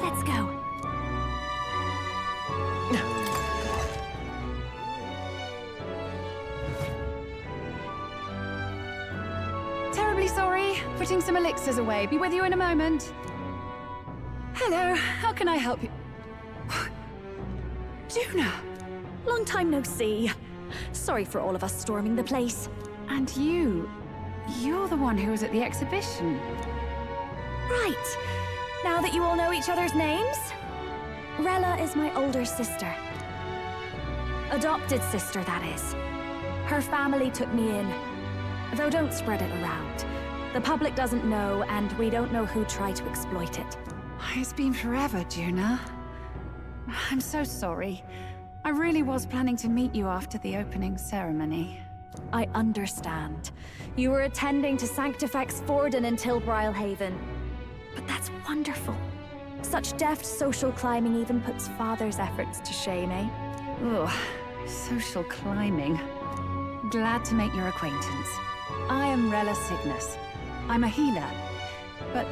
Let's go. Terribly sorry. Putting some elixirs away. Be with you in a moment. Hello. How can I help you? Juna! Long time no see. Sorry for all of us storming the place. And you're the one who was at the exhibition. Right. Now that you all know each other's names, Rella is my older sister. Adopted sister, that is. Her family took me in. Though don't spread it around. The public doesn't know, and we don't know who tried to exploit it. It's been forever, Juna. I'm so sorry. I really was planning to meet you after the opening ceremony. I understand. You were attending to Sanctifex Forden in Tilbrile Haven. But that's wonderful. Such deft social climbing even puts Father's efforts to shame, eh? Ugh, social climbing. Glad to make your acquaintance. I am Rella Cygnus. I'm a healer. But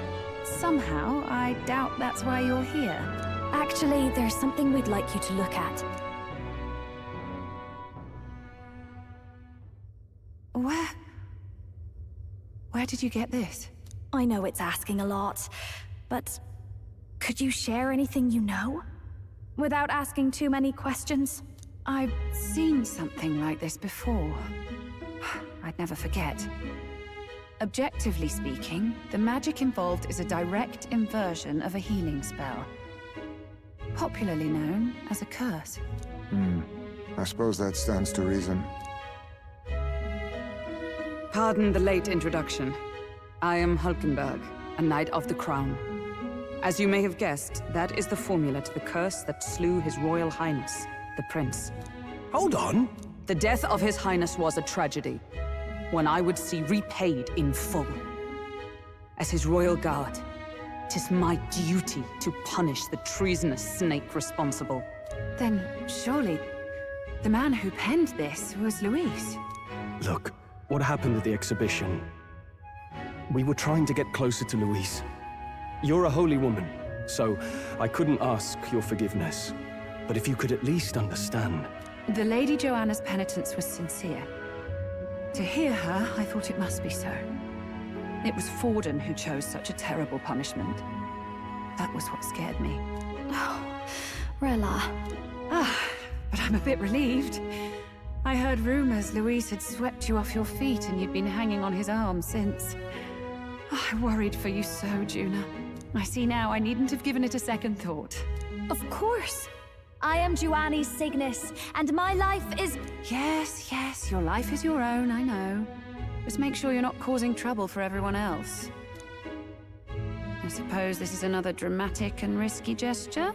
somehow, I doubt that's why you're here. Actually, there's something we'd like you to look at. Where did you get this? I know it's asking a lot, but could you share anything you know? Without asking too many questions? I've seen something like this before. I'd never forget. Objectively speaking, the magic involved is a direct inversion of a healing spell. Popularly known as a curse. I suppose that stands to reason. Pardon the late introduction. I am Hulkenberg, a Knight of the Crown. As you may have guessed, that is the formula to the curse that slew His Royal Highness, the Prince. Hold on! The death of His Highness was a tragedy, one I would see repaid in full. As His Royal Guard, 'tis my duty to punish the treasonous snake responsible. Then, surely, the man who penned this was Luis. Look, what happened at the exhibition? We were trying to get closer to Louise. You're a holy woman, so I couldn't ask your forgiveness. But if you could at least understand... The Lady Joanna's penitence was sincere. To hear her, I thought it must be so. It was Forden who chose such a terrible punishment. That was what scared me. Oh, Rella. But I'm a bit relieved. I heard rumors Luis had swept you off your feet and you'd been hanging on his arm since. I worried for you so, Juna. I see now I needn't have given it a second thought. Of course. I am Juani Cygnus, and my life is... Yes, your life is your own, I know. Just make sure you're not causing trouble for everyone else. I suppose this is another dramatic and risky gesture?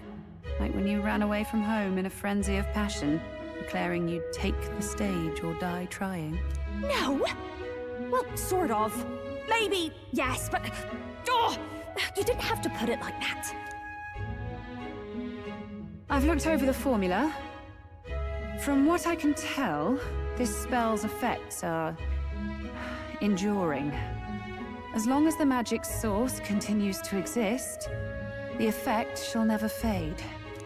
Like when you ran away from home in a frenzy of passion, declaring you'd take the stage or die trying. No! Well, sort of. Maybe, yes, but... Oh, you didn't have to put it like that. I've looked over the formula. From what I can tell, this spell's effects are... enduring. As long as the magic's source continues to exist, the effect shall never fade.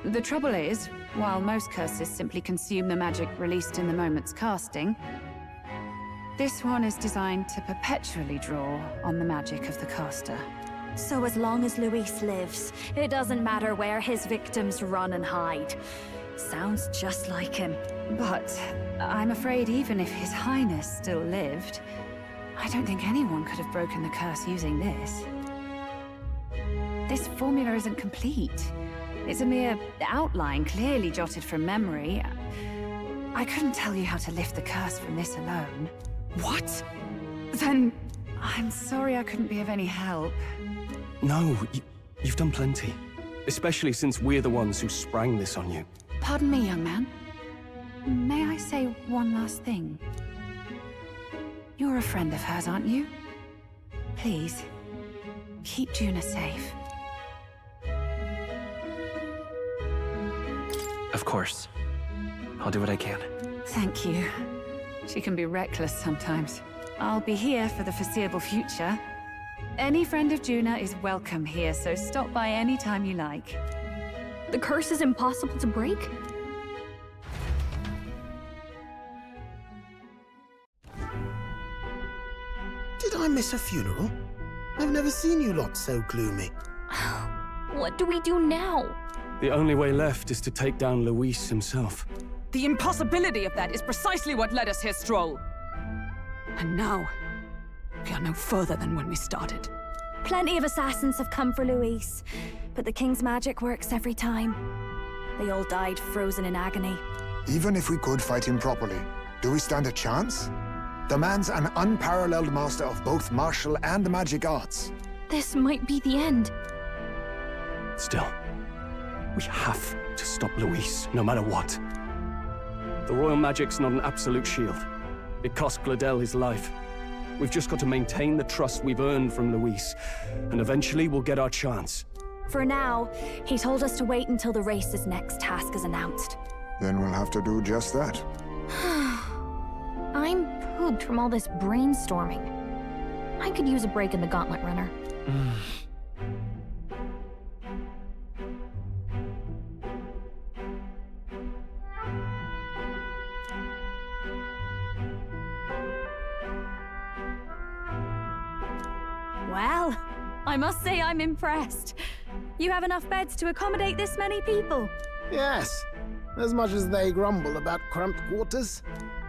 The trouble is, while most curses simply consume the magic released in the moment's casting, this one is designed to perpetually draw on the magic of the caster. So as long as Luis lives, it doesn't matter where his victims run and hide. Sounds just like him. But I'm afraid even if His Highness still lived, I don't think anyone could have broken the curse using this. This formula isn't complete. It's a mere outline, clearly jotted from memory. I couldn't tell you how to lift the curse from this alone. What? Then I'm sorry I couldn't be of any help. No, you've done plenty. Especially since we're the ones who sprang this on you. Pardon me, young man. May I say one last thing? You're a friend of hers, aren't you? Please, keep Juna safe. Of course. I'll do what I can. Thank you. She can be reckless sometimes. I'll be here for the foreseeable future. Any friend of Juna is welcome here, so stop by any time you like. The curse is impossible to break? Did I miss a funeral? I've never seen you lot so gloomy. What do we do now? The only way left is to take down Luis himself. The impossibility of that is precisely what led us here, Stroll. And now, we are no further than when we started. Plenty of assassins have come for Luis, but the king's magic works every time. They all died frozen in agony. Even if we could fight him properly, do we stand a chance? The man's an unparalleled master of both martial and magic arts. This might be the end. Still, we have to stop Luis, no matter what. The royal magic's not an absolute shield. It cost Gladel his life. We've just got to maintain the trust we've earned from Luis, and eventually we'll get our chance. For now, he told us to wait until the race's next task is announced. Then we'll have to do just that. I'm pooped from all this brainstorming. I could use a break in the Gauntlet Runner. Well, I must say I'm impressed. You have enough beds to accommodate this many people. Yes, as much as they grumble about cramped quarters.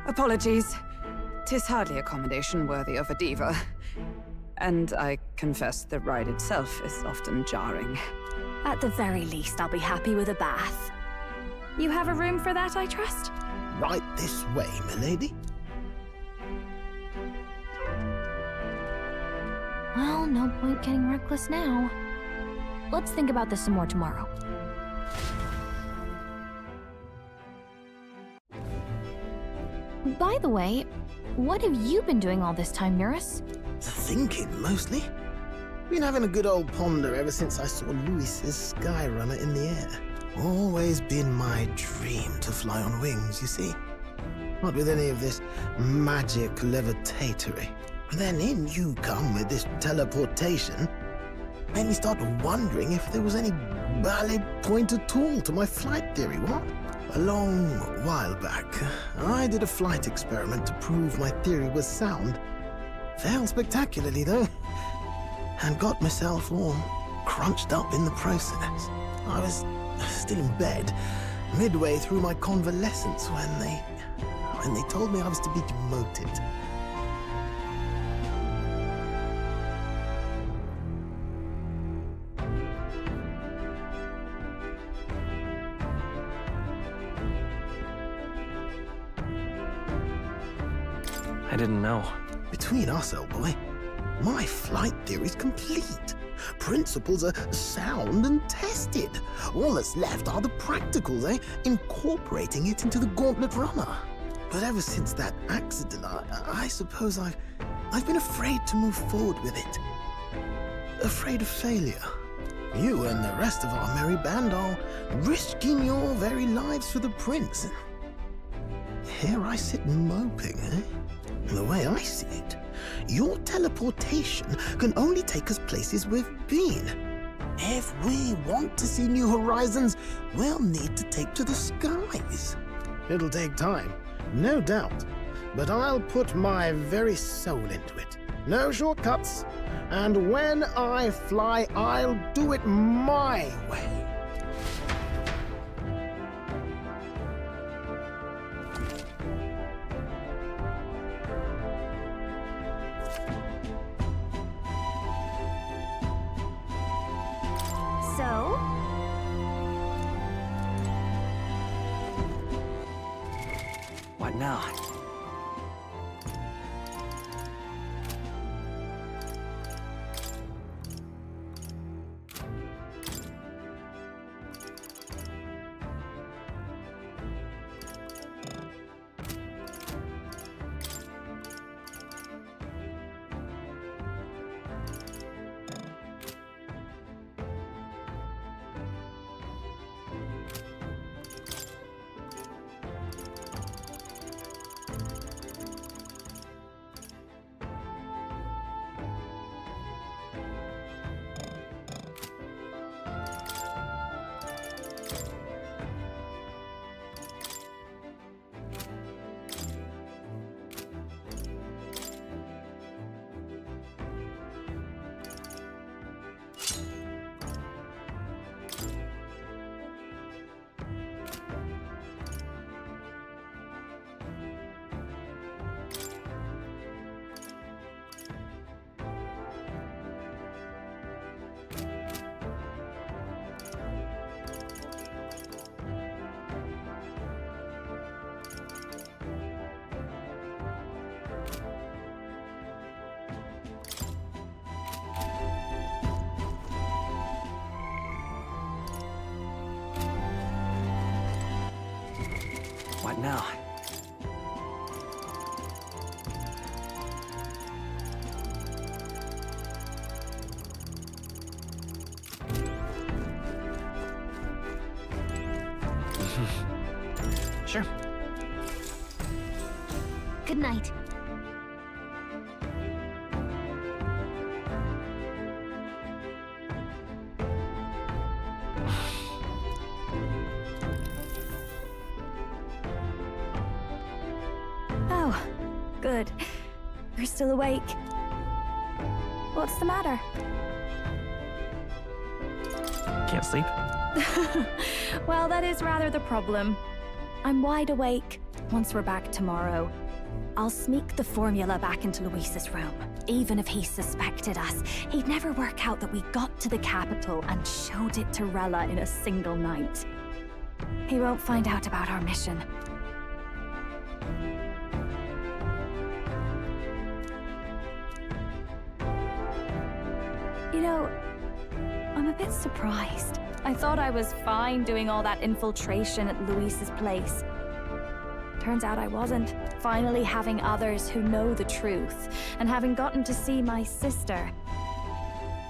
Apologies. 'Tis hardly accommodation worthy of a diva. And I confess the ride itself is often jarring. At the very least, I'll be happy with a bath. You have a room for that, I trust? Right this way, milady. Well, no point getting reckless now. Let's think about this some more tomorrow. By the way, what have you been doing all this time, Eurus? Thinking, mostly. Been having a good old ponder ever since I saw Luis's sky runner in the air. Always been my dream to fly on wings, you see. Not with any of this magic levitatory. Then in you come with this teleportation. Made me start wondering if there was any valid point at all to my flight theory, what? A long while back, I did a flight experiment to prove my theory was sound. Failed spectacularly, though, and got myself all crunched up in the process. I was still in bed, midway through my convalescence when they told me I was to be demoted. I didn't know. Between us, old boy, my flight theory's complete. Principles are sound and tested. All that's left are the practicals, incorporating it into the Gauntlet Runner. But ever since that accident, I suppose I've been afraid to move forward with it. Afraid of failure. You and the rest of our merry band are risking your very lives for the prince. Here I sit moping, The way I see it, your teleportation can only take us places we've been. If we want to see new horizons, we'll need to take to the skies. It'll take time, no doubt, but I'll put my very soul into it. No shortcuts, and when I fly, I'll do it my way. So? What now? What now? Sure. Good night. Oh, good. You're still awake. What's the matter? Can't sleep? Well, that is rather the problem. I'm wide awake. Once we're back tomorrow, I'll sneak the formula back into Luis's room. Even if he suspected us, he'd never work out that we got to the capital and showed it to Rella in a single night. He won't find out about our mission. You know, I'm a bit surprised. I thought I was fine doing all that infiltration at Luis's place. Turns out I wasn't. Finally having others who know the truth, and having gotten to see my sister.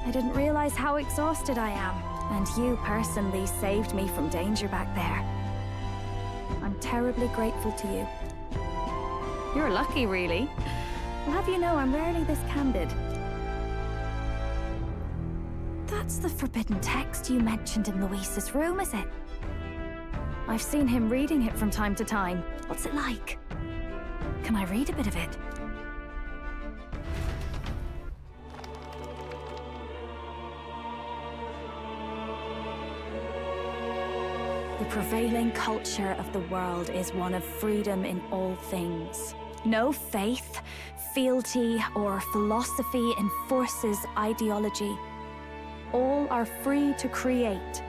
I didn't realize how exhausted I am, and you personally saved me from danger back there. I'm terribly grateful to you. You're lucky, really. I'll have you know I'm rarely this candid. That's the forbidden text you mentioned in Luis's room, is it? I've seen him reading it from time to time. What's it like? Can I read a bit of it? The prevailing culture of the world is one of freedom in all things. No faith, fealty, or philosophy enforces ideology. All are free to create,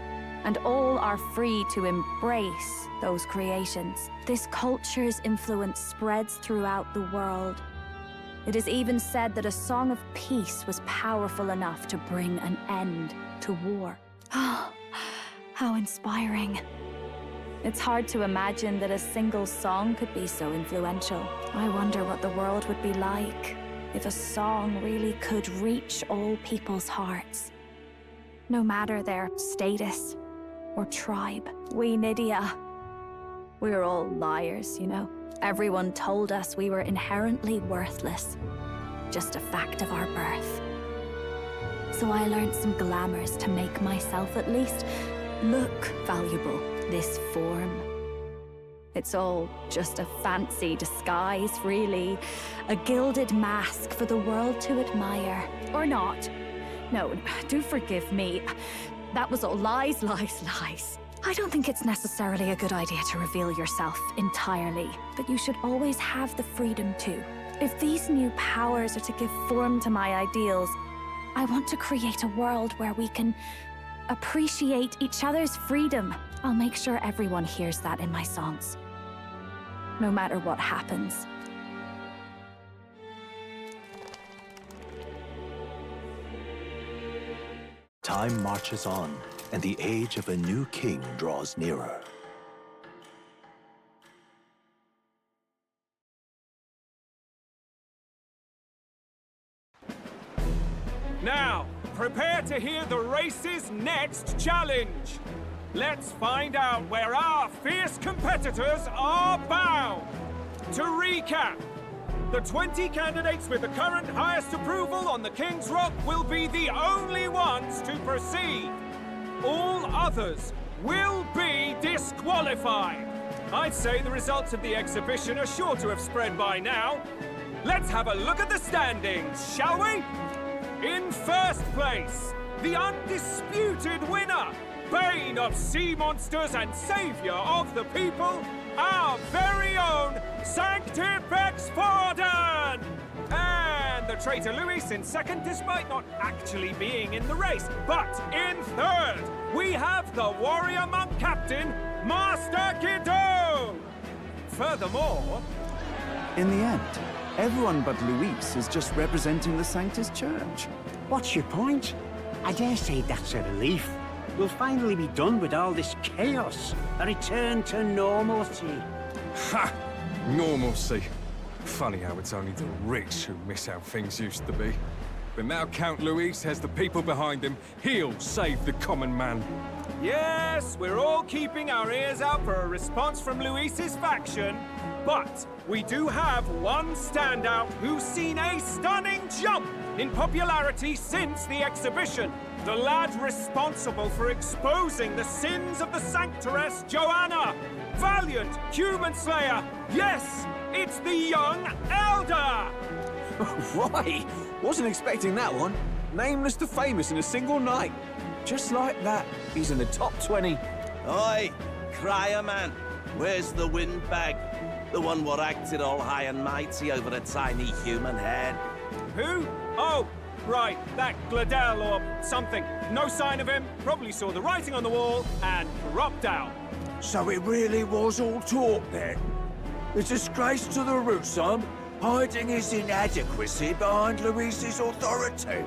and all are free to embrace those creations. This culture's influence spreads throughout the world. It is even said that a song of peace was powerful enough to bring an end to war. Oh, how inspiring. It's hard to imagine that a single song could be so influential. I wonder what the world would be like if a song really could reach all people's hearts. No matter their status or tribe. We Nydia, we're all liars, you know. Everyone told us we were inherently worthless. Just a fact of our birth. So I learned some glamours to make myself at least look valuable. This form. It's all just a fancy disguise, really. A gilded mask for the world to admire. Or not. No, do forgive me. That was all lies, lies, lies. I don't think it's necessarily a good idea to reveal yourself entirely, but you should always have the freedom to. If these new powers are to give form to my ideals, I want to create a world where we can appreciate each other's freedom. I'll make sure everyone hears that in my songs. No matter what happens. Time marches on, and the age of a new king draws nearer. Now, prepare to hear the race's next challenge. Let's find out where our fierce competitors are bound. To recap, the 20 candidates with the current highest approval on the King's Rock will be the only ones to proceed. All others will be disqualified. I'd say the results of the exhibition are sure to have spread by now. Let's have a look at the standings, shall we? In first place, the undisputed winner, Bane of sea monsters and savior of the people, our very own Sanctifex Forden! And the traitor Luis in second, despite not actually being in the race. But in third, we have the warrior monk captain, Master Guido! Furthermore... In the end, everyone but Luis is just representing the Sanctus Church. What's your point? I dare say that's a relief. We'll finally be done with all this chaos. A return to normalcy. Ha! Normalcy. Funny how it's only the rich who miss how things used to be. But now Count Luis has the people behind him. He'll save the common man. Yes, we're all keeping our ears out for a response from Luis's faction. But we do have one standout who's seen a stunning jump in popularity since the exhibition. The lad responsible for exposing the sins of the Sanctoress Joanna. Valiant human slayer. Yes, it's the young Elder. Right! Wasn't expecting that one. Nameless to famous in a single night. Just like that, he's in the top 20. Oi, crier man, where's the windbag? The one what acted all high and mighty over a tiny human head. Who? Oh, right, that Gladel or something. No sign of him, probably saw the writing on the wall and dropped out. So it really was all talk then? The disgrace to the Russon, hiding his inadequacy behind Luis's authority.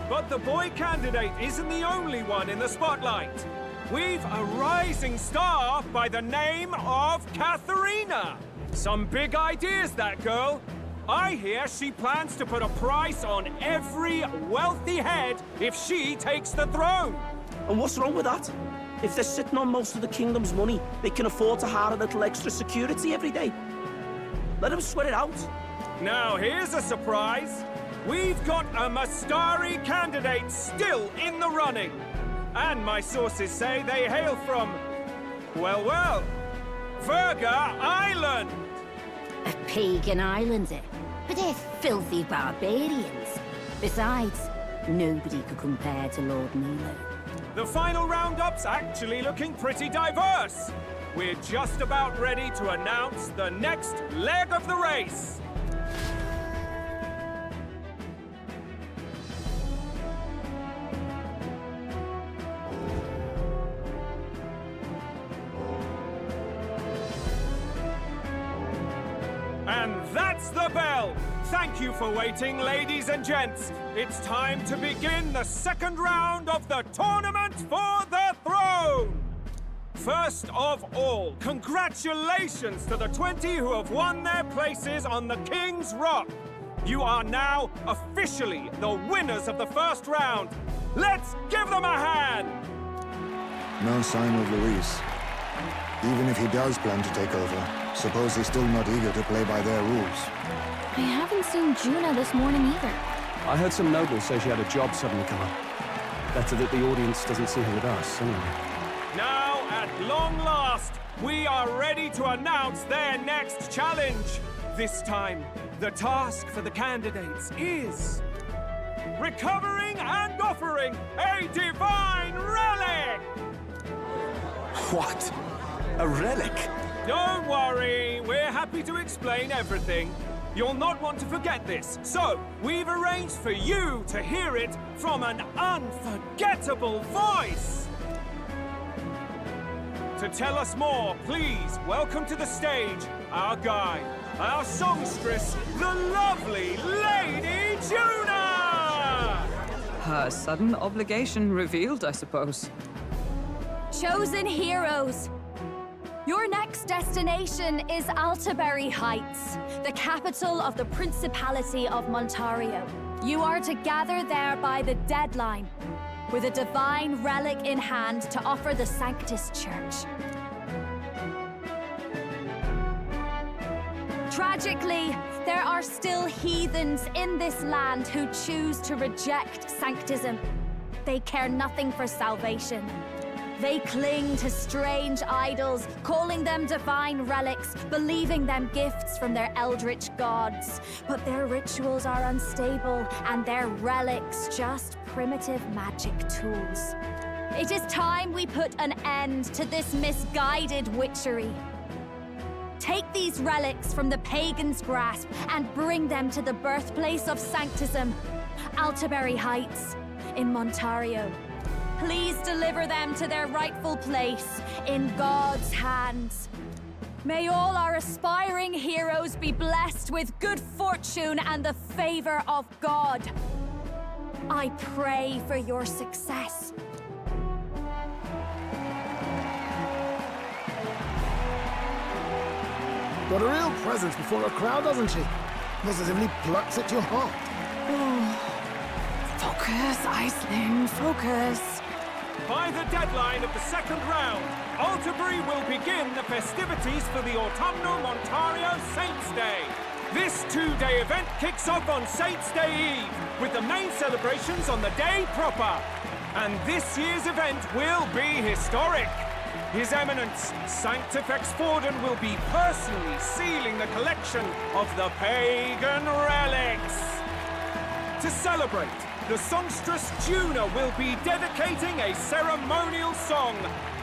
But the boy candidate isn't the only one in the spotlight. We've a rising star by the name of Katharina. Some big ideas, that girl. I hear she plans to put a price on every wealthy head if she takes the throne. And what's wrong with that? If they're sitting on most of the kingdom's money, they can afford to hire a little extra security every day. Let them sweat it out. Now here's a surprise. We've got a Mastari candidate still in the running. And my sources say they hail from, well, Verga Island. A pagan island, eh? But they're filthy barbarians. Besides, nobody could compare to Lord Milo. The final roundup's actually looking pretty diverse. We're just about ready to announce the next leg of the race. And that's the bell! Thank you for waiting, ladies and gents. It's time to begin the second round of the tournament for the throne! First of all, congratulations to the 20 who have won their places on the King's Rock. You are now officially the winners of the first round. Let's give them a hand! No sign of Luis. Even if he does plan to take over, suppose he's still not eager to play by their rules. I haven't seen Juna this morning either. I heard some nobles say she had a job suddenly come up. Better that the audience doesn't see her with us, anyway. Now, at long last, we are ready to announce their next challenge. This time, the task for the candidates is recovering and offering a divine relic! What? A relic? Don't worry, we're happy to explain everything. You'll not want to forget this, so we've arranged for you to hear it from an unforgettable voice. To tell us more, please welcome to the stage our guide, our songstress, the lovely Lady Juna! Her sudden obligation revealed, I suppose. Chosen heroes! Your next destination is Altaberry Heights, the capital of the Principality of Montario. You are to gather there by the deadline, with a divine relic in hand to offer the Sanctus Church. Tragically, there are still heathens in this land who choose to reject sanctism. They care nothing for salvation. They cling to strange idols, calling them divine relics, believing them gifts from their eldritch gods. But their rituals are unstable, and their relics just primitive magic tools. It is time we put an end to this misguided witchery. Take these relics from the pagan's grasp and bring them to the birthplace of sanctism, Altaberry Heights in Montario. Please deliver them to their rightful place in God's hands. May all our aspiring heroes be blessed with good fortune and the favor of God. I pray for your success. Got a real presence before a crowd, doesn't she? Positively plucks at your heart. Focus, Iceland, focus. By the deadline of the second round, Alterbury will begin the festivities for the Autumnal Montario Saints' Day. This two-day event kicks off on Saints' Day Eve, with the main celebrations on the day proper. And this year's event will be historic. His Eminence, Sanctifex Forden, will be personally sealing the collection of the pagan relics. To celebrate, the songstress Juna will be dedicating a ceremonial song.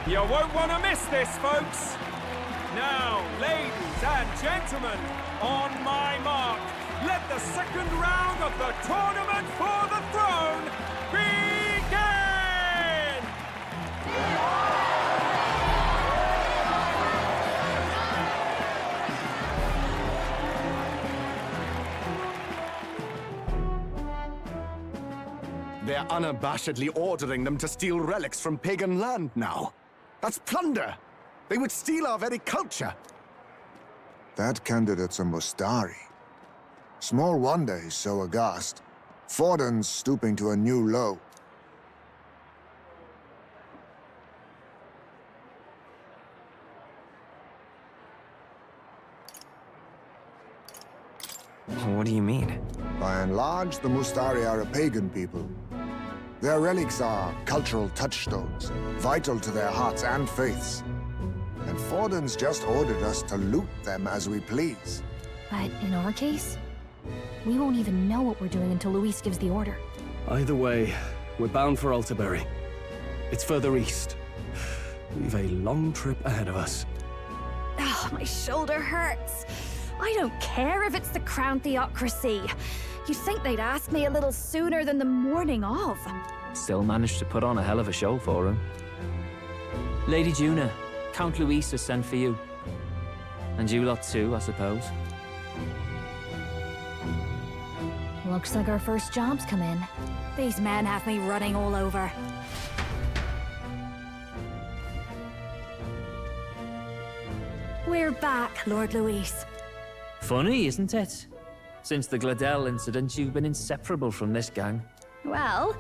You won't want to miss this, folks. Now, ladies and gentlemen, on my mark, let the second round of the Tournament for the Throne begin! They're unabashedly ordering them to steal relics from pagan land now. That's plunder! They would steal our very culture! That candidate's a Mustari. Small wonder he's so aghast. Forden's stooping to a new low. What do you mean? By and large, the Mustari are a pagan people. Their relics are cultural touchstones, vital to their hearts and faiths. And Forden's just ordered us to loot them as we please. But in our case, we won't even know what we're doing until Luis gives the order. Either way, we're bound for Alterbury. It's further east. We've a long trip ahead of us. Oh, my shoulder hurts. I don't care if it's the Crown Theocracy. You'd think they'd ask me a little sooner than the morning of. Still managed to put on a hell of a show for him. Lady Juna, Count Luis has sent for you. And you lot too, I suppose. Looks like our first job's come in. These men have me running all over. We're back, Lord Luis. Funny, isn't it? Since the Gladel incident, you've been inseparable from this gang. Well,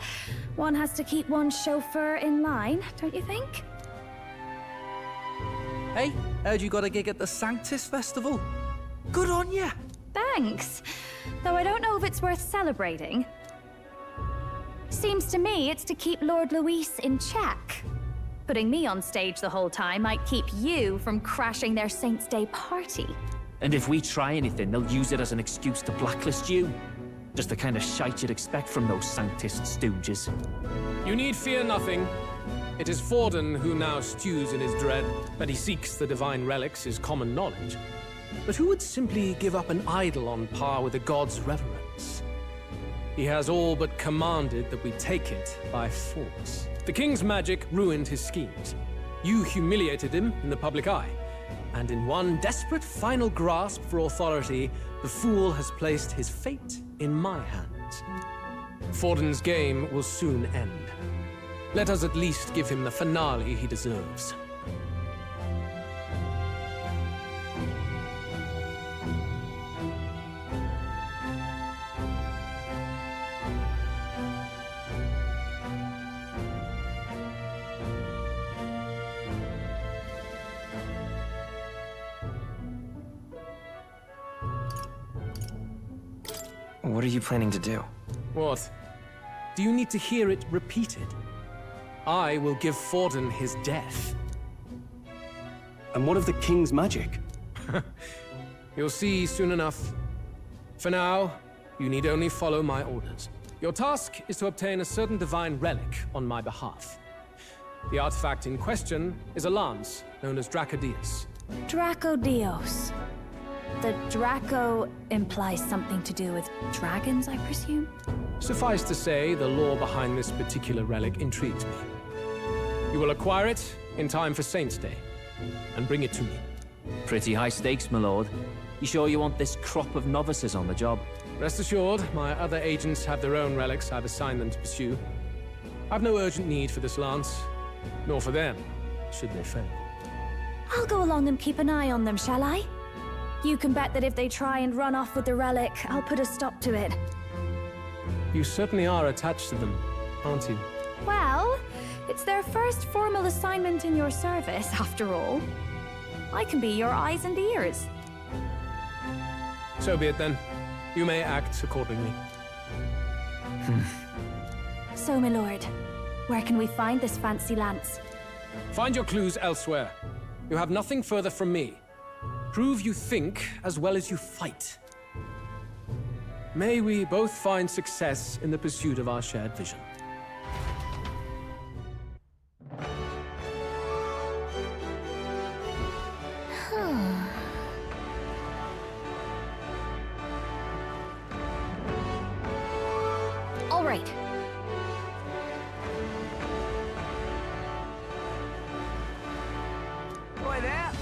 one has to keep one's chauffeur in line, don't you think? Hey, heard you got a gig at the Sanctus Festival. Good on ya! Thanks. Though I don't know if it's worth celebrating. Seems to me it's to keep Lord Luis in check. Putting me on stage the whole time might keep you from crashing their Saints' Day party. And if we try anything, they'll use it as an excuse to blacklist you. Just the kind of shite you'd expect from those Sanctist stooges. You need fear nothing. It is Forden who now stews in his dread. That he seeks the divine relics is common knowledge. But who would simply give up an idol on par with a god's reverence? He has all but commanded that we take it by force. The king's magic ruined his schemes. You humiliated him in the public eye. And in one desperate final grasp for authority, the fool has placed his fate in my hands. Forden's game will soon end. Let us at least give him the finale he deserves. What are you planning to do? What? Do you need to hear it repeated? I will give Forden his death. And what of the king's magic? You'll see soon enough. For now, you need only follow my orders. Your task is to obtain a certain divine relic on my behalf. The artifact in question is a lance known as Dracodius. Dracodios. The Draco implies something to do with dragons, I presume? Suffice to say, the lore behind this particular relic intrigues me. You will acquire it in time for Saints' Day, and bring it to me. Pretty high stakes, my lord. You sure you want this crop of novices on the job? Rest assured, my other agents have their own relics I've assigned them to pursue. I've no urgent need for this lance, nor for them, should they fail. I'll go along and keep an eye on them, shall I? You can bet that if they try and run off with the relic, I'll put a stop to it. You certainly are attached to them, aren't you? Well, it's their first formal assignment in your service, after all. I can be your eyes and ears. So be it then. You may act accordingly. So, my lord, where can we find this fancy lance? Find your clues elsewhere. You have nothing further from me. Prove you think as well as you fight. May we both find success in the pursuit of our shared vision. All right. Boy there.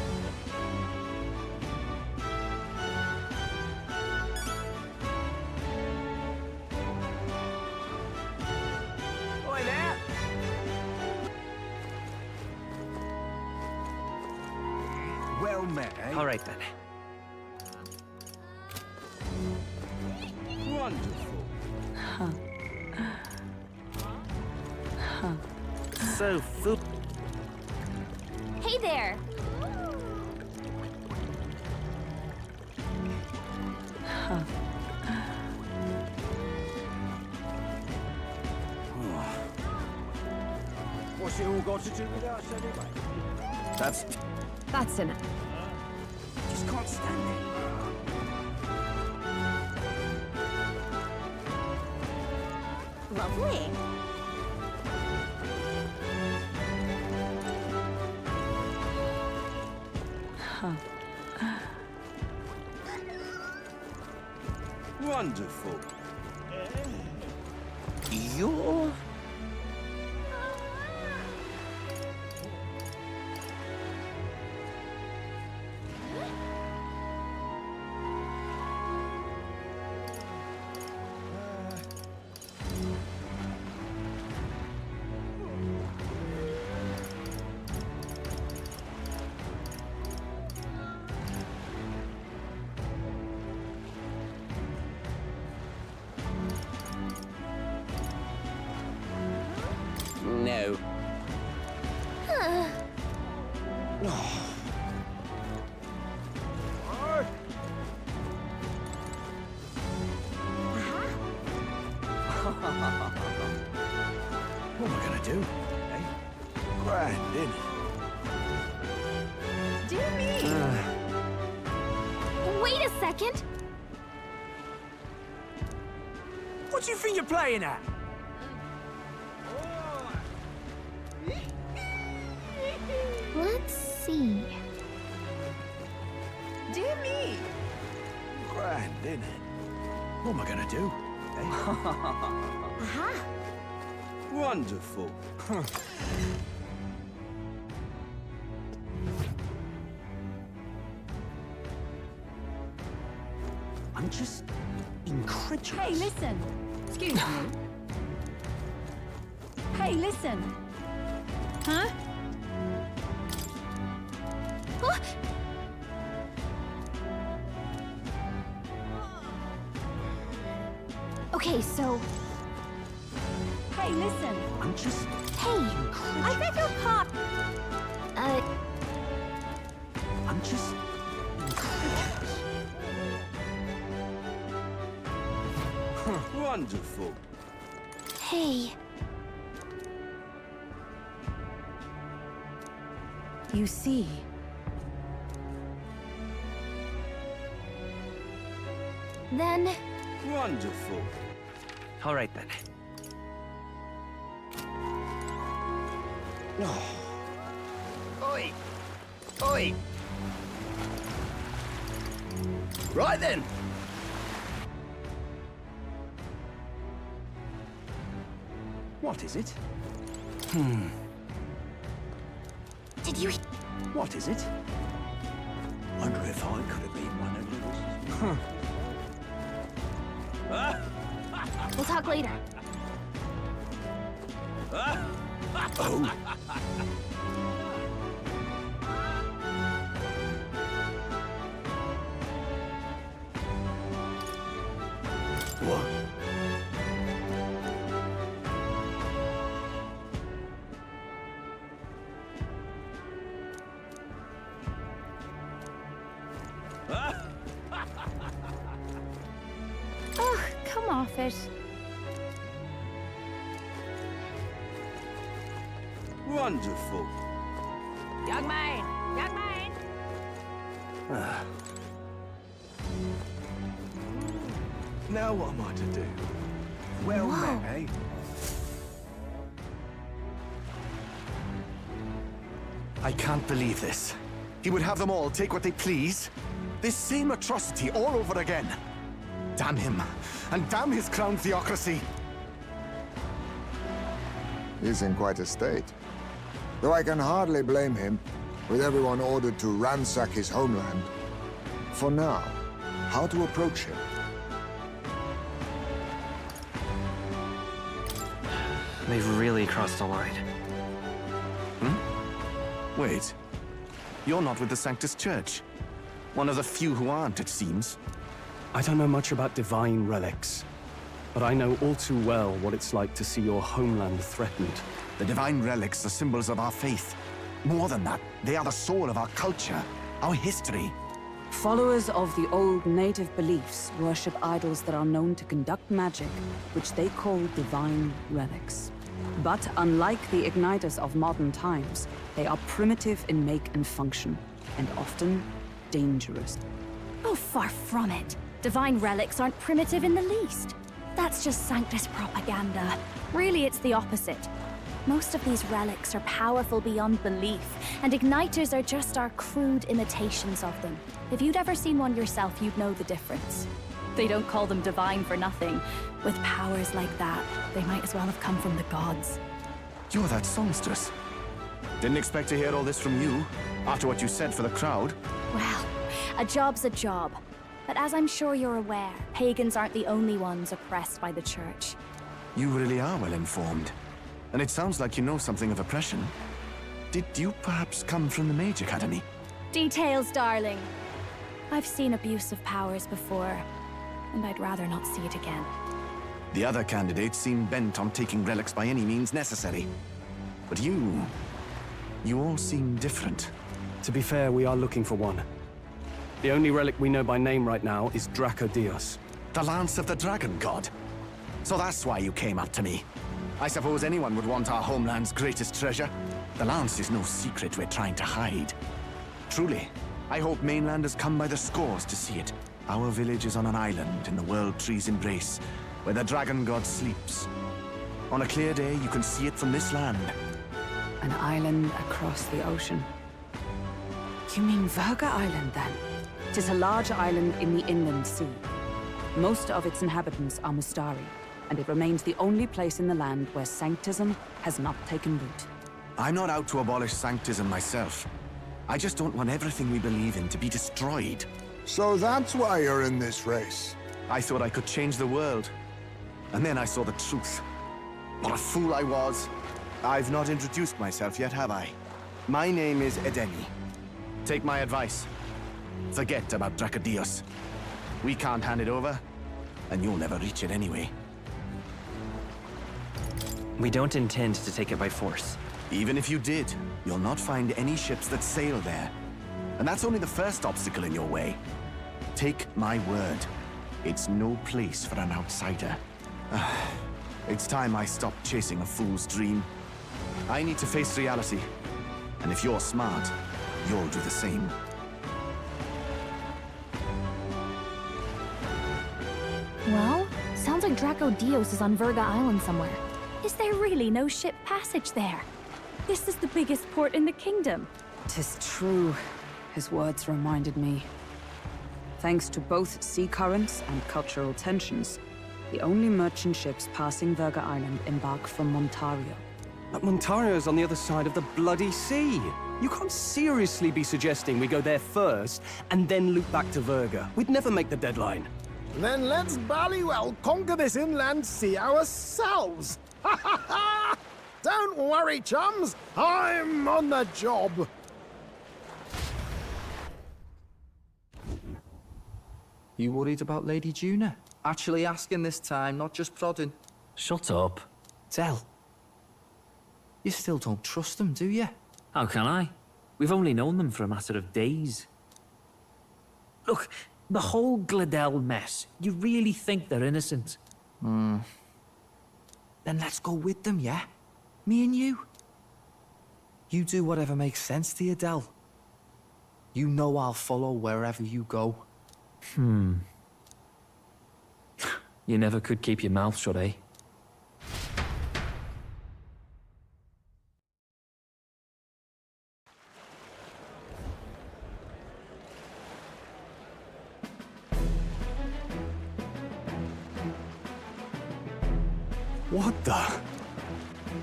Boy there. Well met, eh? All right then. Wonderful. So food. Hey there! What's it all got to do with us anyway? That's enough. Just can't stand it. Lovely. Wonderful. You're... No. What am I gonna do? Eh? Grand, innit? Do me! Wait a second! What do you think you're playing at? Let's see. Do me! Grand, innit? What am I gonna do? Eh? Aha! Wonderful. I'm just incredulous. Hey, listen. Excuse me. Hey, listen. Huh? Okay, so... Hey, listen. I'm just Hey! I beg your pardon! I'm just incredulous. Wonderful. Hey. You see, Then... Wonderful. All right then. Oi! Oi! Right then! What is it? Did you... What is it? Wonder if I could have been one of yours. We'll talk later. Oh! What? Ugh, come off it. Wonderful. Young man! Young man! Now what am I to do? Well met, eh? I can't believe this. He would have them all take what they please. This same atrocity all over again. Damn him, and damn his crown theocracy. He's in quite a state. Though I can hardly blame him, with everyone ordered to ransack his homeland. For now, how to approach him? They've really crossed the line. Wait. You're not with the Sanctus Church. One of the few who aren't, it seems. I don't know much about divine relics, but I know all too well what it's like to see your homeland threatened. The divine relics are symbols of our faith. More than that, they are the soul of our culture, our history. Followers of the old native beliefs worship idols that are known to conduct magic, which they call divine relics. But unlike the igniters of modern times, they are primitive in make and function, and often dangerous. Oh, far from it. Divine relics aren't primitive in the least. That's just Sanctus propaganda. Really, it's the opposite. Most of these relics are powerful beyond belief, and igniters are just our crude imitations of them. If you'd ever seen one yourself, you'd know the difference. They don't call them divine for nothing. With powers like that, they might as well have come from the gods. You're that songstress. Didn't expect to hear all this from you, after what you said for the crowd. Well, a job's a job. But as I'm sure you're aware, pagans aren't the only ones oppressed by the church. You really are well informed. And it sounds like you know something of oppression. Did you perhaps come from the Mage Academy? Details, darling. I've seen abuse of powers before, and I'd rather not see it again. The other candidates seem bent on taking relics by any means necessary. But you all seem different. To be fair, we are looking for one. The only relic we know by name right now is Draco Dios. The Lance of the Dragon God. So that's why you came up to me. I suppose anyone would want our homeland's greatest treasure. The Lance is no secret we're trying to hide. Truly, I hope mainlanders come by the scores to see it. Our village is on an island in the World Tree's embrace, where the Dragon God sleeps. On a clear day, you can see it from this land. An island across the ocean. You mean Verga Island, then? It is a large island in the inland sea. Most of its inhabitants are Mustari, and it remains the only place in the land where Sanctism has not taken root. I'm not out to abolish Sanctism myself. I just don't want everything we believe in to be destroyed. So that's why you're in this race. I thought I could change the world. And then I saw the truth. What a fool I was. I've not introduced myself yet, have I? My name is Edeni. Take my advice. Forget about Dracodios. We can't hand it over, and you'll never reach it anyway. We don't intend to take it by force. Even if you did, you'll not find any ships that sail there. And that's only the first obstacle in your way. Take my word. It's no place for an outsider. It's time I stopped chasing a fool's dream. I need to face reality. And if you're smart, you'll do the same. Well, sounds like Draco Dios is on Verga Island somewhere. Is there really no ship passage there? This is the biggest port in the kingdom. 'Tis true. His words reminded me. Thanks to both sea currents and cultural tensions, the only merchant ships passing Verga Island embark from Montario. But Montario's on the other side of the bloody sea. You can't seriously be suggesting we go there first and then loop back to Verga. We'd never make the deadline. Then let's bally well conquer this inland sea ourselves! Ha ha ha! Don't worry, chums! I'm on the job! You worried about Lady Juna? Actually asking this time, not just prodding. Shut up. Del, you still don't trust them, do you? How can I? We've only known them for a matter of days. Look, the whole Gladell mess, you really think they're innocent? Then let's go with them, yeah? Me and you. You do whatever makes sense to you, Del. You know I'll follow wherever you go. You never could keep your mouth shut, eh? What the?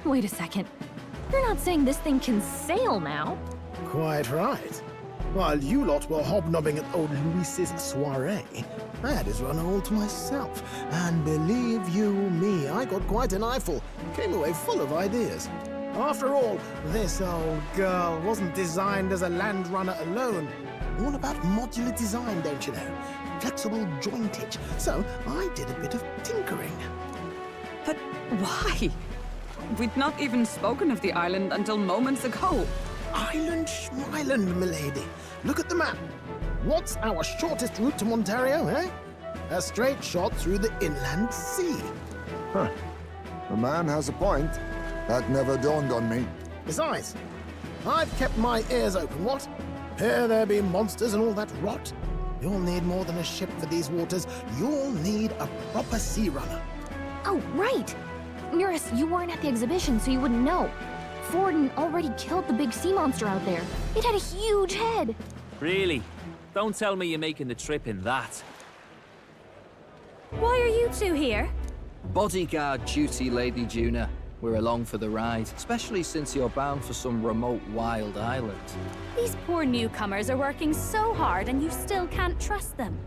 Wait a second. You're not saying this thing can sail now? Quite right. While you lot were hobnobbing at old Luis's soiree, I had his run all to myself. And believe you me, I got quite an eyeful. Came away full of ideas. After all, this old girl wasn't designed as a land runner alone. All about modular design, don't you know? Flexible jointage. So I did a bit of tinkering. But why? We'd not even spoken of the island until moments ago. Island Schmeiland, milady. Look at the map. What's our shortest route to Montario, eh? A straight shot through the inland sea. Huh. The man has a point. That never dawned on me. Besides, I've kept my ears open, what? Here there be monsters and all that rot. You'll need more than a ship for these waters. You'll need a proper sea runner. Oh, right! Eurus, you weren't at the exhibition, so you wouldn't know. Forden already killed the big sea monster out there. It had a huge head. Really? Don't tell me you're making the trip in that. Why are you two here? Bodyguard duty, Lady Juna. We're along for the ride, especially since you're bound for some remote wild island. These poor newcomers are working so hard and you still can't trust them.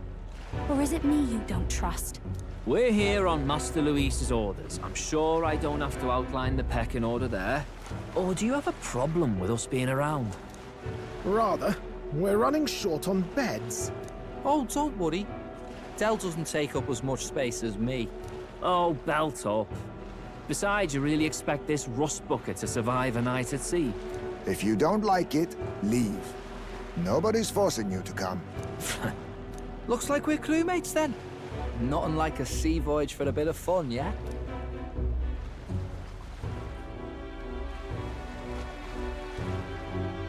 Or is it me you don't trust? We're here on Master Luis's orders. I'm sure I don't have to outline the pecking order there. Or do you have a problem with us being around? Rather, we're running short on beds. Oh, don't worry. Del doesn't take up as much space as me. Oh, belt up. Besides, you really expect this rust bucket to survive a night at sea? If you don't like it, leave. Nobody's forcing you to come. Looks like we're crewmates then. Not unlike a sea voyage for a bit of fun, yeah?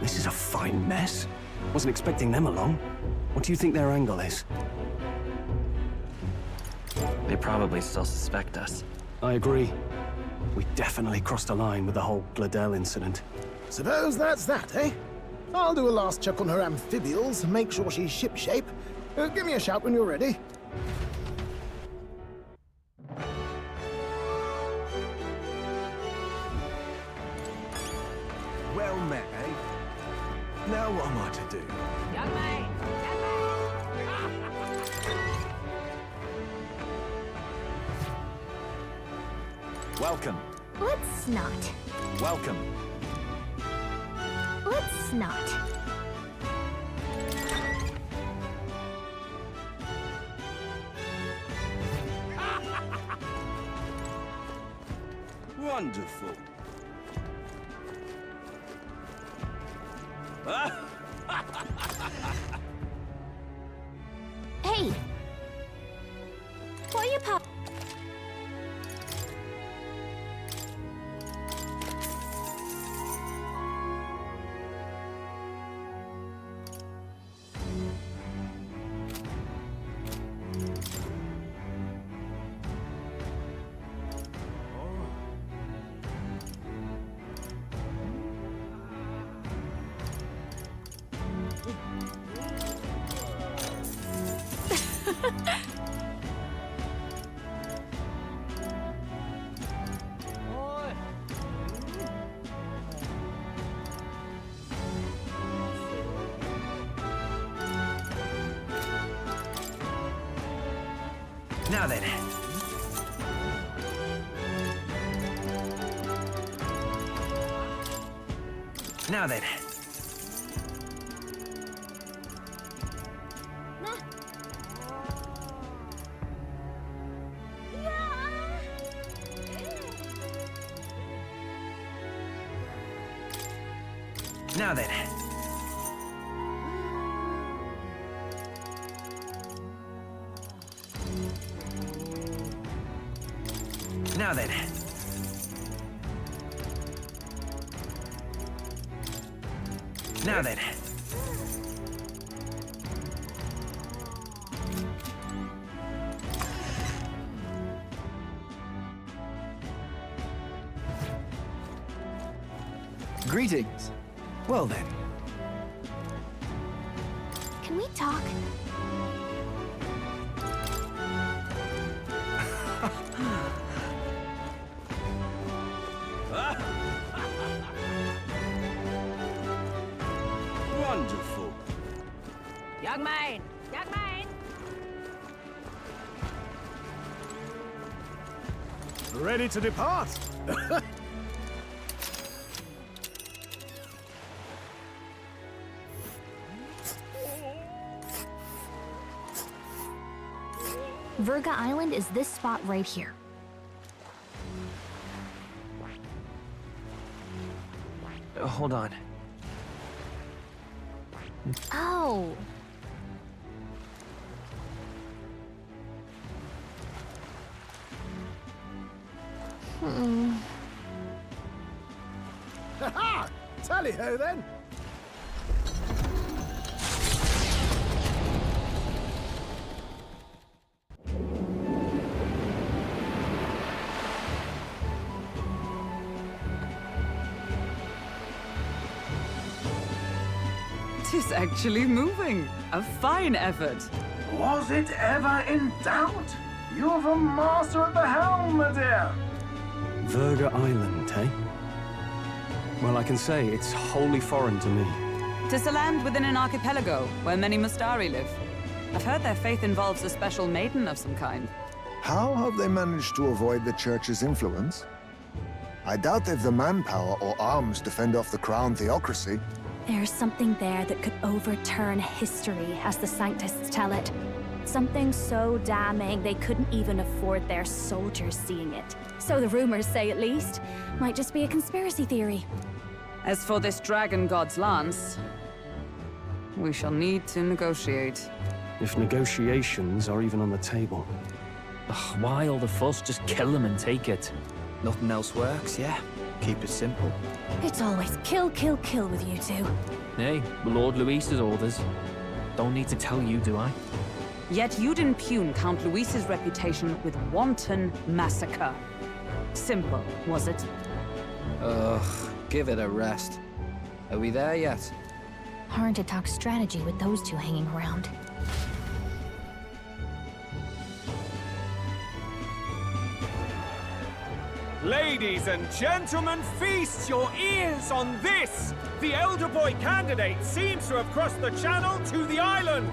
This is a fine mess. Wasn't expecting them along. What do you think their angle is? They probably still suspect us. I agree. We definitely crossed a line with the whole Gladell incident. Suppose that's that, eh? I'll do a last check on her amphibials, make sure she's shipshape. Give me a shout when you're ready. Well met, eh? Now what am I to do? Young man! Welcome. Let's not. Welcome. Let's not. Wonderful. Hey! What are you pop? Now then. Now then. Now then. Now then. Now then. Greetings. Well then. Can we talk? Wonderful. Young man! Young man! Ready to depart? Verga Island is this spot right here. Hold on. Oh. Ha-ha! Tally-ho then! Tis actually moving. A fine effort. Was it ever in doubt? You're the master at the helm, my dear! Verga Island, eh? Well, I can say it's wholly foreign to me. 'Tis a land within an archipelago where many Mustari live. I've heard their faith involves a special maiden of some kind. How have they managed to avoid the Church's influence? I doubt they've the manpower or arms to fend off the crown theocracy. There's something there that could overturn history, as the Sanctists tell it. Something so damning they couldn't even afford their soldiers seeing it. So the rumors say, at least. Might just be a conspiracy theory. As for this dragon god's lance, we shall need to negotiate. If negotiations are even on the table. Ugh, why all the fuss? Just kill them and take it. Nothing else works, yeah? Keep it simple. It's always kill, kill, kill with you two. Hey, Lord Luis's orders. Don't need to tell you, do I? Yet you'd impugn Count Luis's reputation with wanton massacre. Simple, was it? Ugh, give it a rest. Are we there yet? Hard to talk strategy with those two hanging around. Ladies and gentlemen, feast your ears on this! The elder boy candidate seems to have crossed the channel to the island!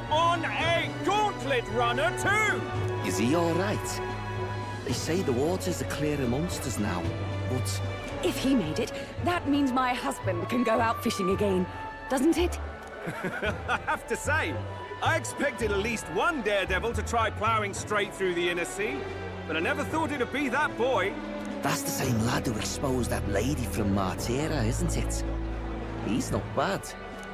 On a gauntlet runner, too! Is he all right? They say the waters are clear amongst us now, but... If he made it, that means my husband can go out fishing again, doesn't it? I have to say, I expected at least one daredevil to try plowing straight through the inner sea, but I never thought it'd be that boy. That's the same lad who exposed that lady from Martira, isn't it? He's not bad.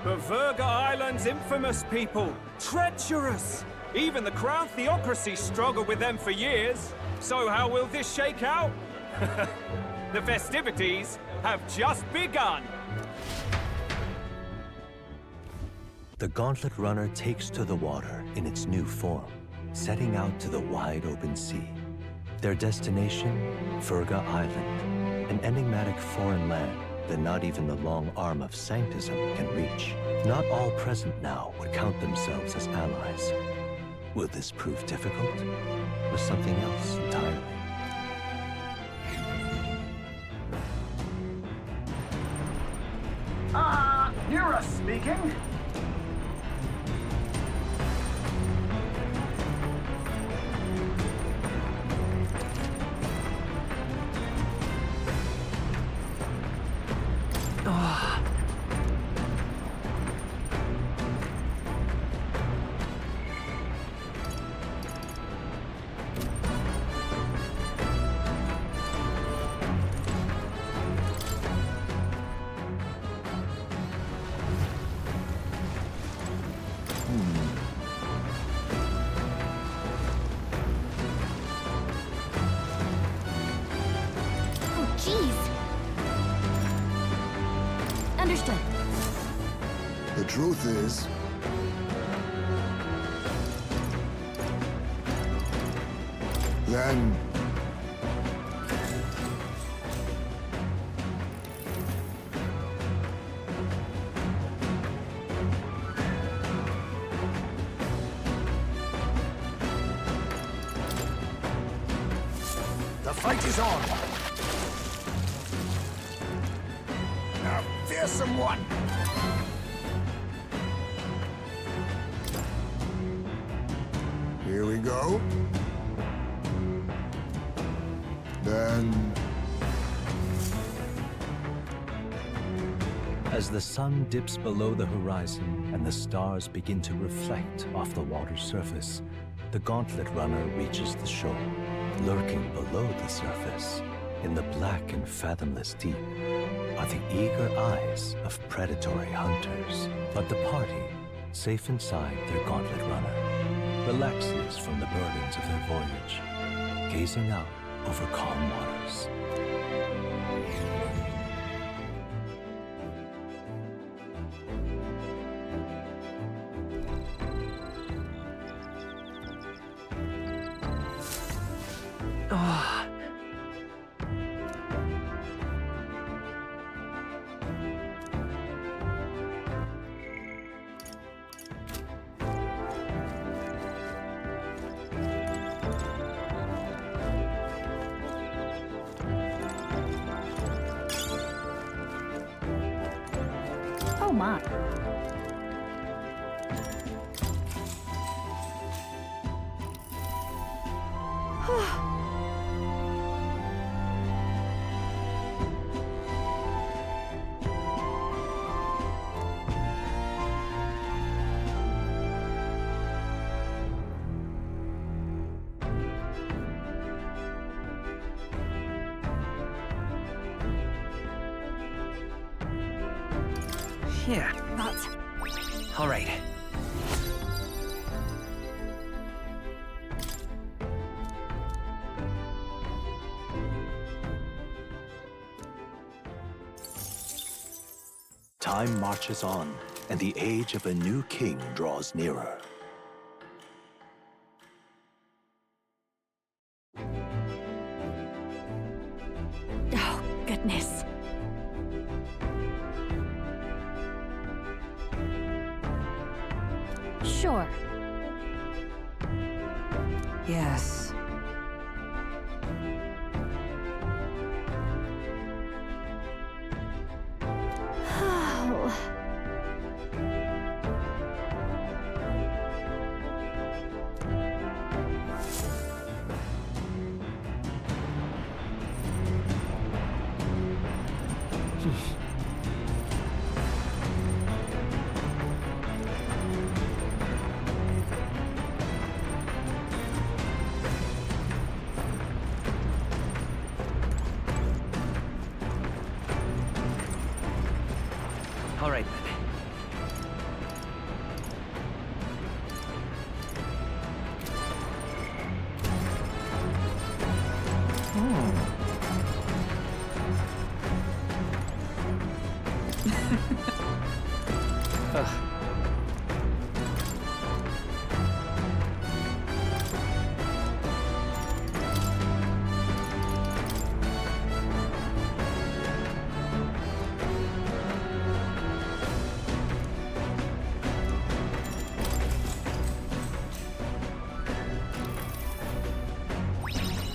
But Verga Island's infamous people. Treacherous! Even the Crown Theocracy struggled with them for years. So how will this shake out? The festivities have just begun. The Gauntlet Runner takes to the water in its new form, setting out to the wide open sea. Their destination, Verga Island, an enigmatic foreign land that not even the long arm of Sanctism can reach. Not all present now would count themselves as allies. Will this prove difficult, or something else entirely? Nura speaking. The truth is, then the fight is on. A fearsome one. Here we go. Then... As the sun dips below the horizon and the stars begin to reflect off the water's surface, the Gauntlet Runner reaches the shore. Lurking below the surface, in the black and fathomless deep, are the eager eyes of predatory hunters. But the party, safe inside their Gauntlet Runner, relaxes from the burdens of their voyage, gazing out over calm waters. Oh my. Yeah. That's... All right. Time marches on, and the age of a new king draws nearer. Oh, goodness. Sure. Yes. Oh. All right, then.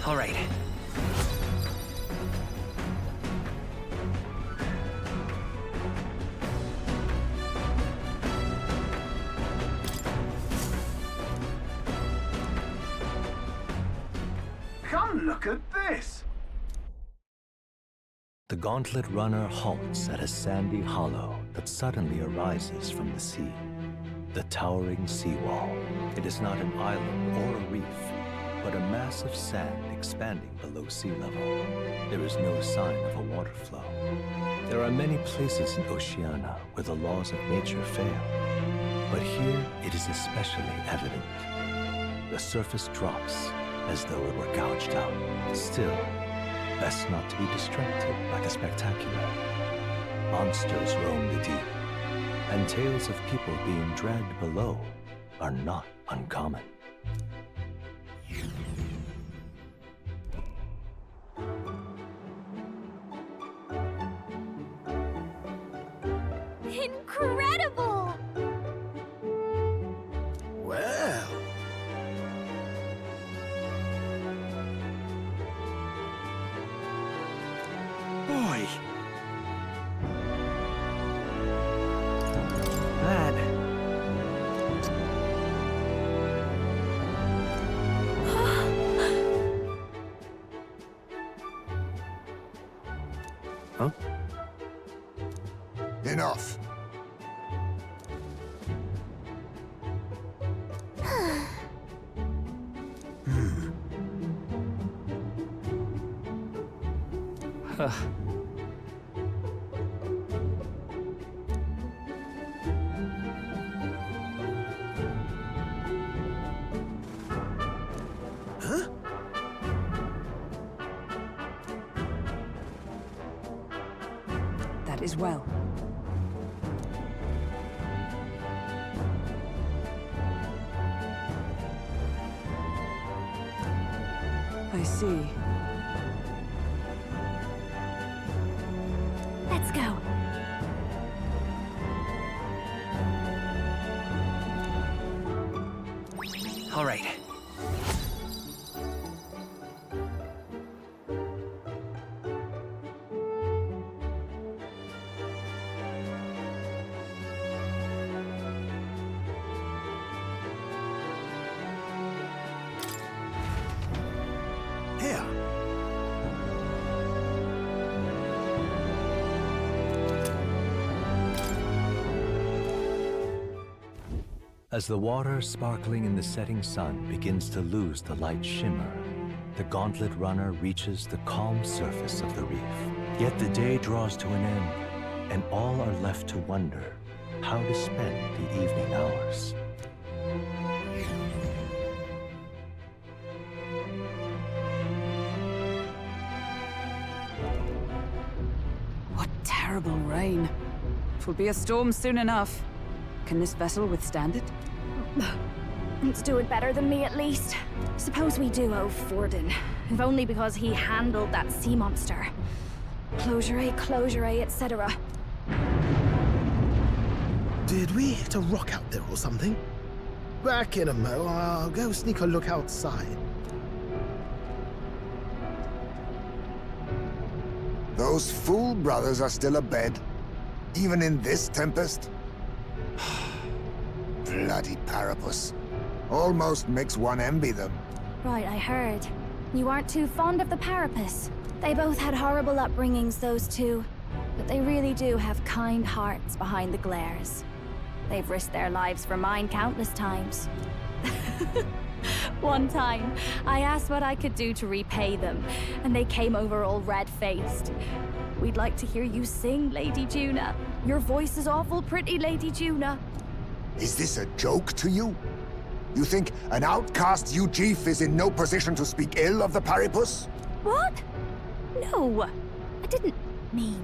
All right. Come look at this! The Gauntlet Runner halts at a sandy hollow that suddenly arises from the sea. The towering seawall. It is not an island or a reef, but a mass of sand expanding below sea level. There is no sign of a water flow. There are many places in Oceania where the laws of nature fail, but here it is especially evident. The surface drops as though it were gouged out. Still, best not to be distracted by the spectacular. Monsters roam the deep, and tales of people being dragged below are not uncommon. Incredible! Well. Boy. That... Huh? Enough. Huh? That is well. I see. Let's go. All right. Here. As the water sparkling in the setting sun begins to lose the light shimmer, the gauntlet runner reaches the calm surface of the reef. Yet the day draws to an end, and all are left to wonder how to spend the evening hours. What terrible rain. Twill be a storm soon enough. Can this vessel withstand it? It's doing better than me, at least. Suppose we do owe Forden, if only because he handled that sea monster. Closure, etc. Did we hit a rock out there or something? Back in a mo, I'll go sneak a look outside. Those fool brothers are still abed, even in this tempest. Bloody Parapus. Almost makes one envy them. Right, I heard. You aren't too fond of the Parapus. They both had horrible upbringings, those two. But they really do have kind hearts behind the glares. They've risked their lives for mine countless times. One time, I asked what I could do to repay them, and they came over all red-faced. We'd like to hear you sing, Lady Juna. Your voice is awful pretty, Lady Juna. Is this a joke to you? You think an outcast Uchief is in no position to speak ill of the Paripus? What? No, I didn't mean...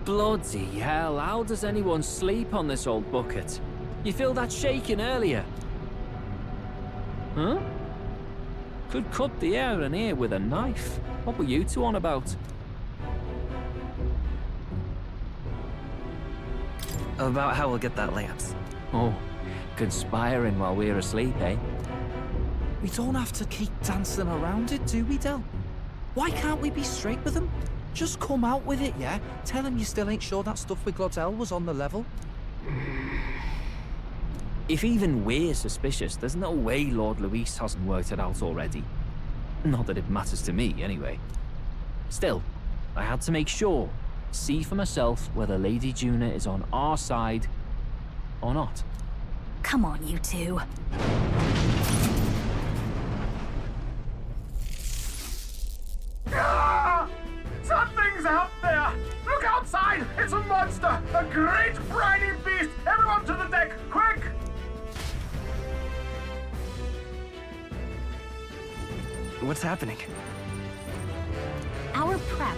Bloody hell, how does anyone sleep on this old bucket? You feel that shaking earlier? Huh? Could cut the air in here with a knife. What were you two on about? About how we'll get that lance. Oh, conspiring while we're asleep, eh? We don't have to keep dancing around it, do we, Del? Why can't we be straight with them? Just come out with it, yeah? Tell him you still ain't sure that stuff with Glottel was on the level. If even we're suspicious, there's no way Lord Luis hasn't worked it out already. Not that it matters to me, anyway. Still, I had to make sure, see for myself whether Lady Juna is on our side or not. Come on, you two. Ah! Something's out there! Look outside! It's a monster! A great briny beast! Everyone to the deck, quick! What's happening? Our prep.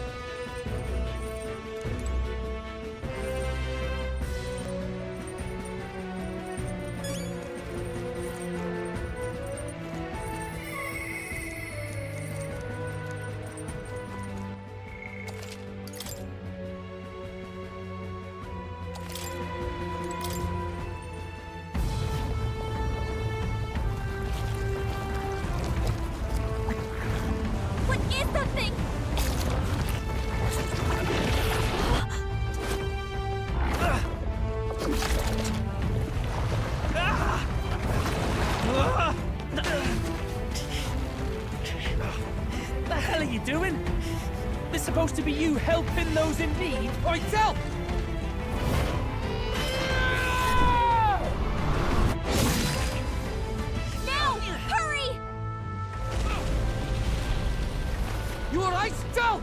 The hell are you doing? This supposed to be you helping those in need. Oi, tell! Now! Hurry! You alright, Del?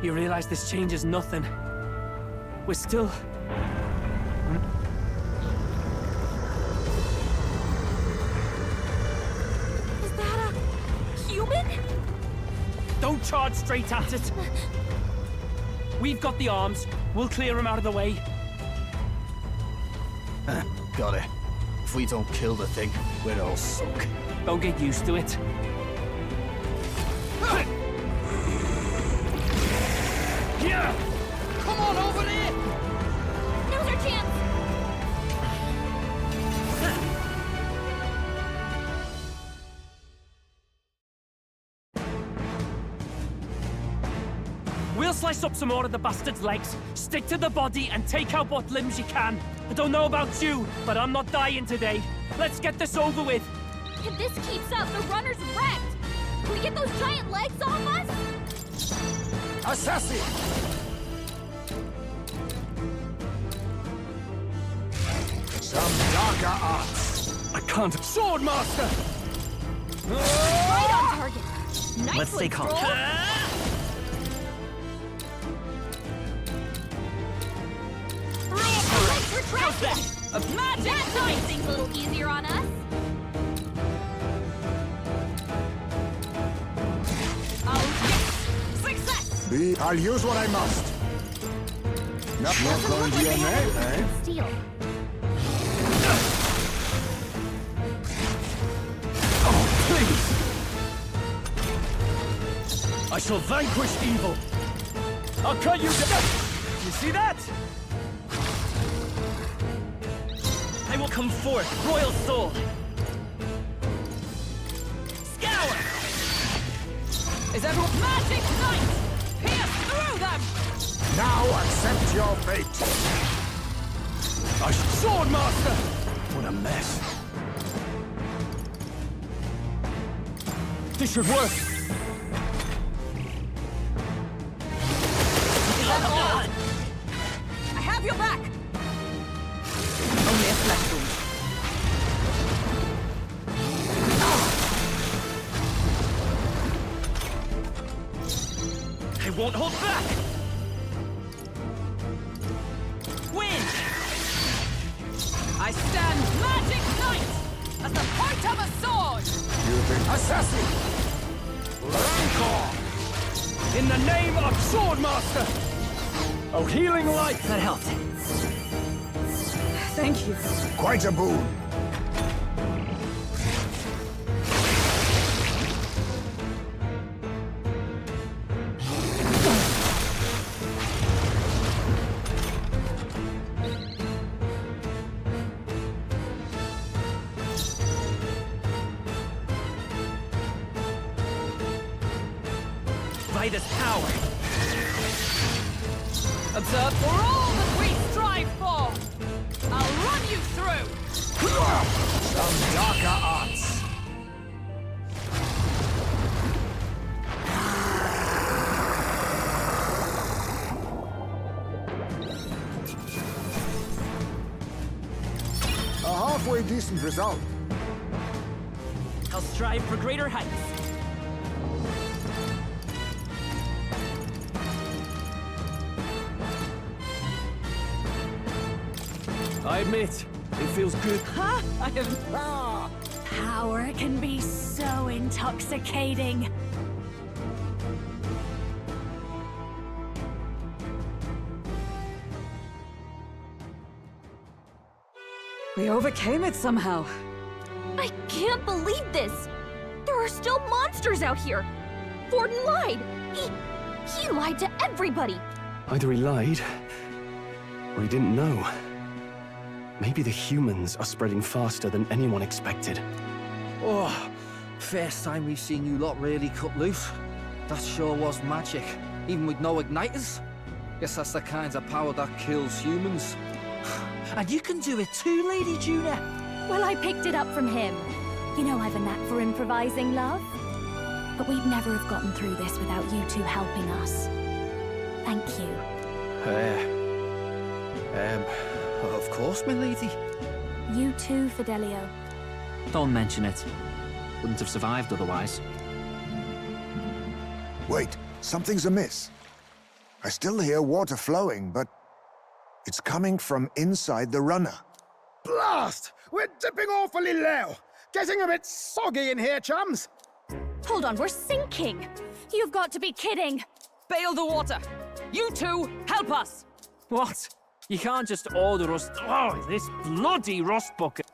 You realize this changes nothing. We're still... Is that a human? Don't charge straight at it. We've got the arms. We'll clear him out of the way. Got it. If we don't kill the thing, we're all sunk. Don't get used to it. Yeah! Come on over there! Now's our chance! We'll slice up some more of the bastard's legs, stick to the body, and take out what limbs you can. I don't know about you, but I'm not dying today. Let's get this over with. If this keeps up, the runner's wrecked! Can we get those giant legs off us? Assassin! Some darker arts. I can't. Sword Master! Right on target. Nice Let's stay calm. How's that? Magic! That makes things a little easier on us. Oh, yes! Success! I'll use what I must. Not going to your name, eh? Steal. Oh, please! I shall vanquish evil. I'll cut you down. You see that? I will come forth, royal soul. Scour! Is everyone magic knight? Pierce through them! Now accept your fate. Sword Master! What a mess. This should work. Is that all? I have your back! Only a flesh wound. I won't hold back! Win! I stand magic knight as the point of a sword! You think Assassin! Rancor! In the name of Sword Master! Oh, healing light! That helped. Thank you. quite a boon. By this power. Observe for all that we strive for! I'll run you through! Some darker arts. A halfway decent result. I'll strive for greater heights. I admit, it feels good. Huh? I have... Oh, power can be so intoxicating. We overcame it somehow. I can't believe this! There are still monsters out here! Forden lied! He lied to everybody! Either he lied, or he didn't know. Maybe the humans are spreading faster than anyone expected. Oh, first time we've seen you lot really cut loose. That sure was magic, even with no igniters. Guess that's the kind of power that kills humans. And you can do it too, Lady Juna. Well, I picked it up from him. You know I've a knack for improvising, love. But we'd never have gotten through this without you two helping us. Thank you. Of course, my lady. You too, Fidelio. Don't mention it. Wouldn't have survived otherwise. Wait, something's amiss. I still hear water flowing, but it's coming from inside the runner. Blast! We're dipping awfully low. Getting a bit soggy in here, chums. Hold on, we're sinking! You've got to be kidding! Bail the water! You two, help us! What? You can't just order us... Oh, this bloody rust bucket!